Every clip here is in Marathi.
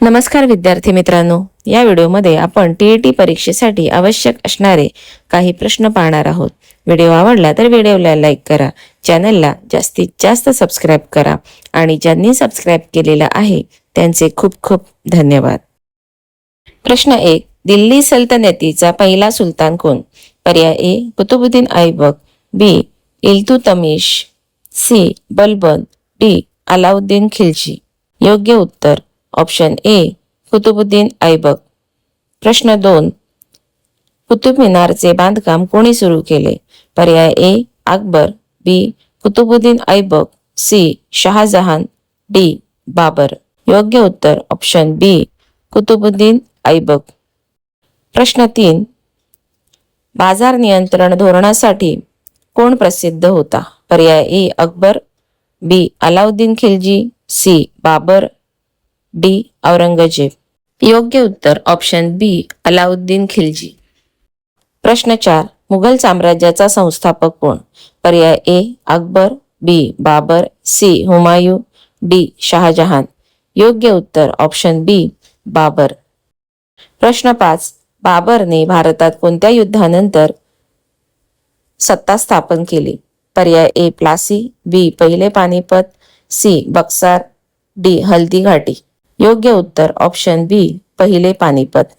नमस्कार विद्यार्थी मित्रांनो, या व्हिडिओमध्ये आपण टीईटी परीक्षेसाठी आवश्यक असणारे काही प्रश्न पाहणार आहोत. व्हिडिओ आवडला तर व्हिडिओला लाईक करा, चॅनलला जास्तीत जास्त सबस्क्राईब करा आणि ज्यांनी सबस्क्राईब केलेला आहे त्यांचे खूप खूप धन्यवाद. प्रश्न 1. दिल्ली सल्तनतीचा पहिला सुलतान कोण? पर्याय ए कुतुबुद्दीन ऐबक, बी इल्तुतमिश, सी बलबन, डी अलाउद्दीन खिलजी. योग्य उत्तर ऑप्शन ए कुतुबुद्दीन ऐबक. प्रश्न 2. कुतुब मिनारचे बांधकाम कोणी सुरू केले? पर्याय ए अकबर, बी कुतुबुद्दीन ऐबक, सी शहाजहान, डी बाबर. योग्य उत्तर ऑप्शन बी कुतुबुद्दीन ऐबक. प्रश्न 3. बाजार नियंत्रण धोरणासाठी कोण प्रसिद्ध होता? पर्याय ए अकबर, बी अलाउद्दीन खिलजी, सी बाबर, डी औरंगजेब. योग्य उत्तर ऑप्शन बी अलाउद्दीन खिलजी. प्रश्न 4. मुघल साम्राज्याचा संस्थापक कोण? पर्याय ए अकबर, बी बाबर, सी हुमायूं, डी शहाजहान. योग्य उत्तर ऑप्शन बी बाबर. प्रश्न 5. बाबरने भारतात कोणत्या युद्धानंतर सत्ता स्थापन केली? पर्याय ए प्लासी, बी पहिले Panipat, C Berkshire, D Haldi Ghati. योग्य उत्तर ऑप्शन बी पहिले पानिपत.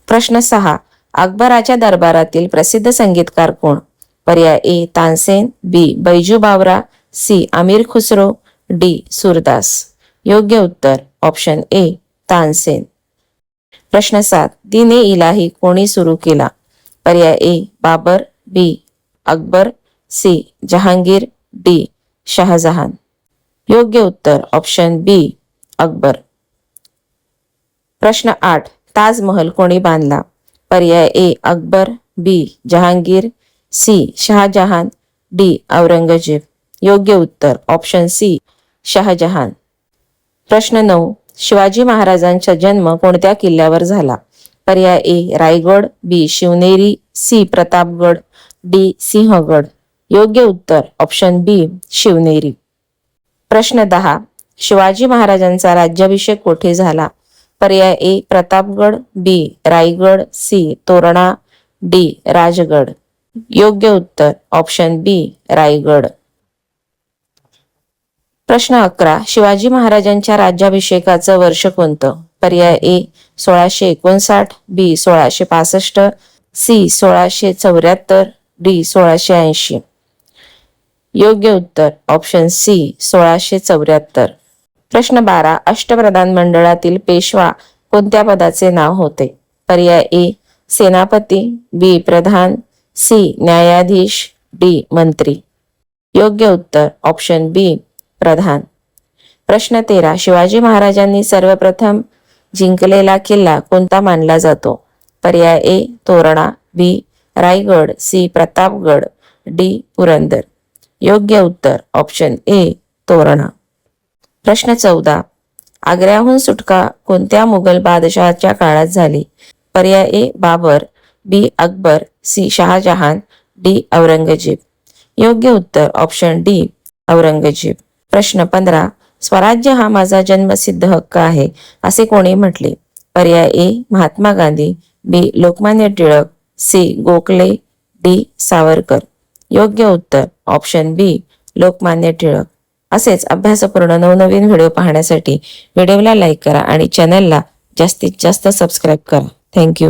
प्रश्न 6. अकबराच्या दरबारातील प्रसिद्ध संगीतकार कोण? पर्याय ए तानसेन, बी बैजू बावरा, सी अमीर खुसरो, डी सूरदास. योग्य उत्तर ऑप्शन ए तानसेन. प्रश्न 7. दीन ए इलाही कोणी सुरू केला? पर्याय ए बाबर, बी अकबर, सी जहांगीर, डी शहाजहान. योग्य उत्तर ऑप्शन बी अकबर. प्रश्न 8. ताजमहल कोणी बांधला? पर्याय ए अकबर, बी जहांगीर, सी शहाजहान, डी औरंगजेब. योग्य उत्तर ऑप्शन सी शहाजहान. प्रश्न 9. शिवाजी महाराजांचा जन्म कोणत्या किल्ल्यावर झाला? पर्याय ए रायगड, बी शिवनेरी, सी प्रतापगड, डी सिंहगड. योग्य उत्तर ऑप्शन बी शिवनेरी. प्रश्न 10. शिवाजी महाराजांचा राज्याभिषेक कोठे झाला? पर्याय ए प्रतापगड, बी रायगड, सी तोरणा, डी राजगड. योग्य उत्तर ऑप्शन बी रायगड. प्रश्न 11. शिवाजी महाराजांच्या राज्याभिषेकाचं वर्ष कोणतं? पर्याय ए 1659, बी 1665, सी 1674, डी 1680. योग्य उत्तर ऑप्शन सी 1674. प्रश्न 12. अष्टप्रधान मंडळातील पेशवा कोणत्या पदाचे नाव होते? पर्याय ए सेनापती, बी प्रधान, सी न्यायाधीश, डी मंत्री. योग्य उत्तर ऑप्शन बी प्रधान. प्रश्न 13. शिवाजी महाराजांनी सर्वप्रथम जिंकलेला किल्ला कोणता मानला जातो? पर्याय ए तोरणा, बी रायगड, सी प्रतापगड, डी पुरंदर. योग्य उत्तर ऑप्शन ए तोरणा. प्रश्न 14. आग्र्याहून सुटका कोणत्या मुघल बादशहाच्या काळात झाली? पर्याय ए बाबर, बी अकबर, सी शहाजहान, डी औरंगजेब. योग्य उत्तर ऑप्शन डी औरंगजेब. प्रश्न 15. स्वराज्य हा माझा जन्मसिद्ध हक्क आहे असे कोणी म्हटले? पर्याय ए महात्मा गांधी, बी लोकमान्य टिळक, सी गोखले, डी सावरकर. योग्य उत्तर ऑप्शन बी लोकमान्य टिळक. असेच अभ्यासपूर्ण नवनवीन व्हिडिओ पाहण्यासाठी व्हिडिओला लाईक करा आणि चॅनलला जास्तीत जास्त सबस्क्राईब करा. थँक्यू.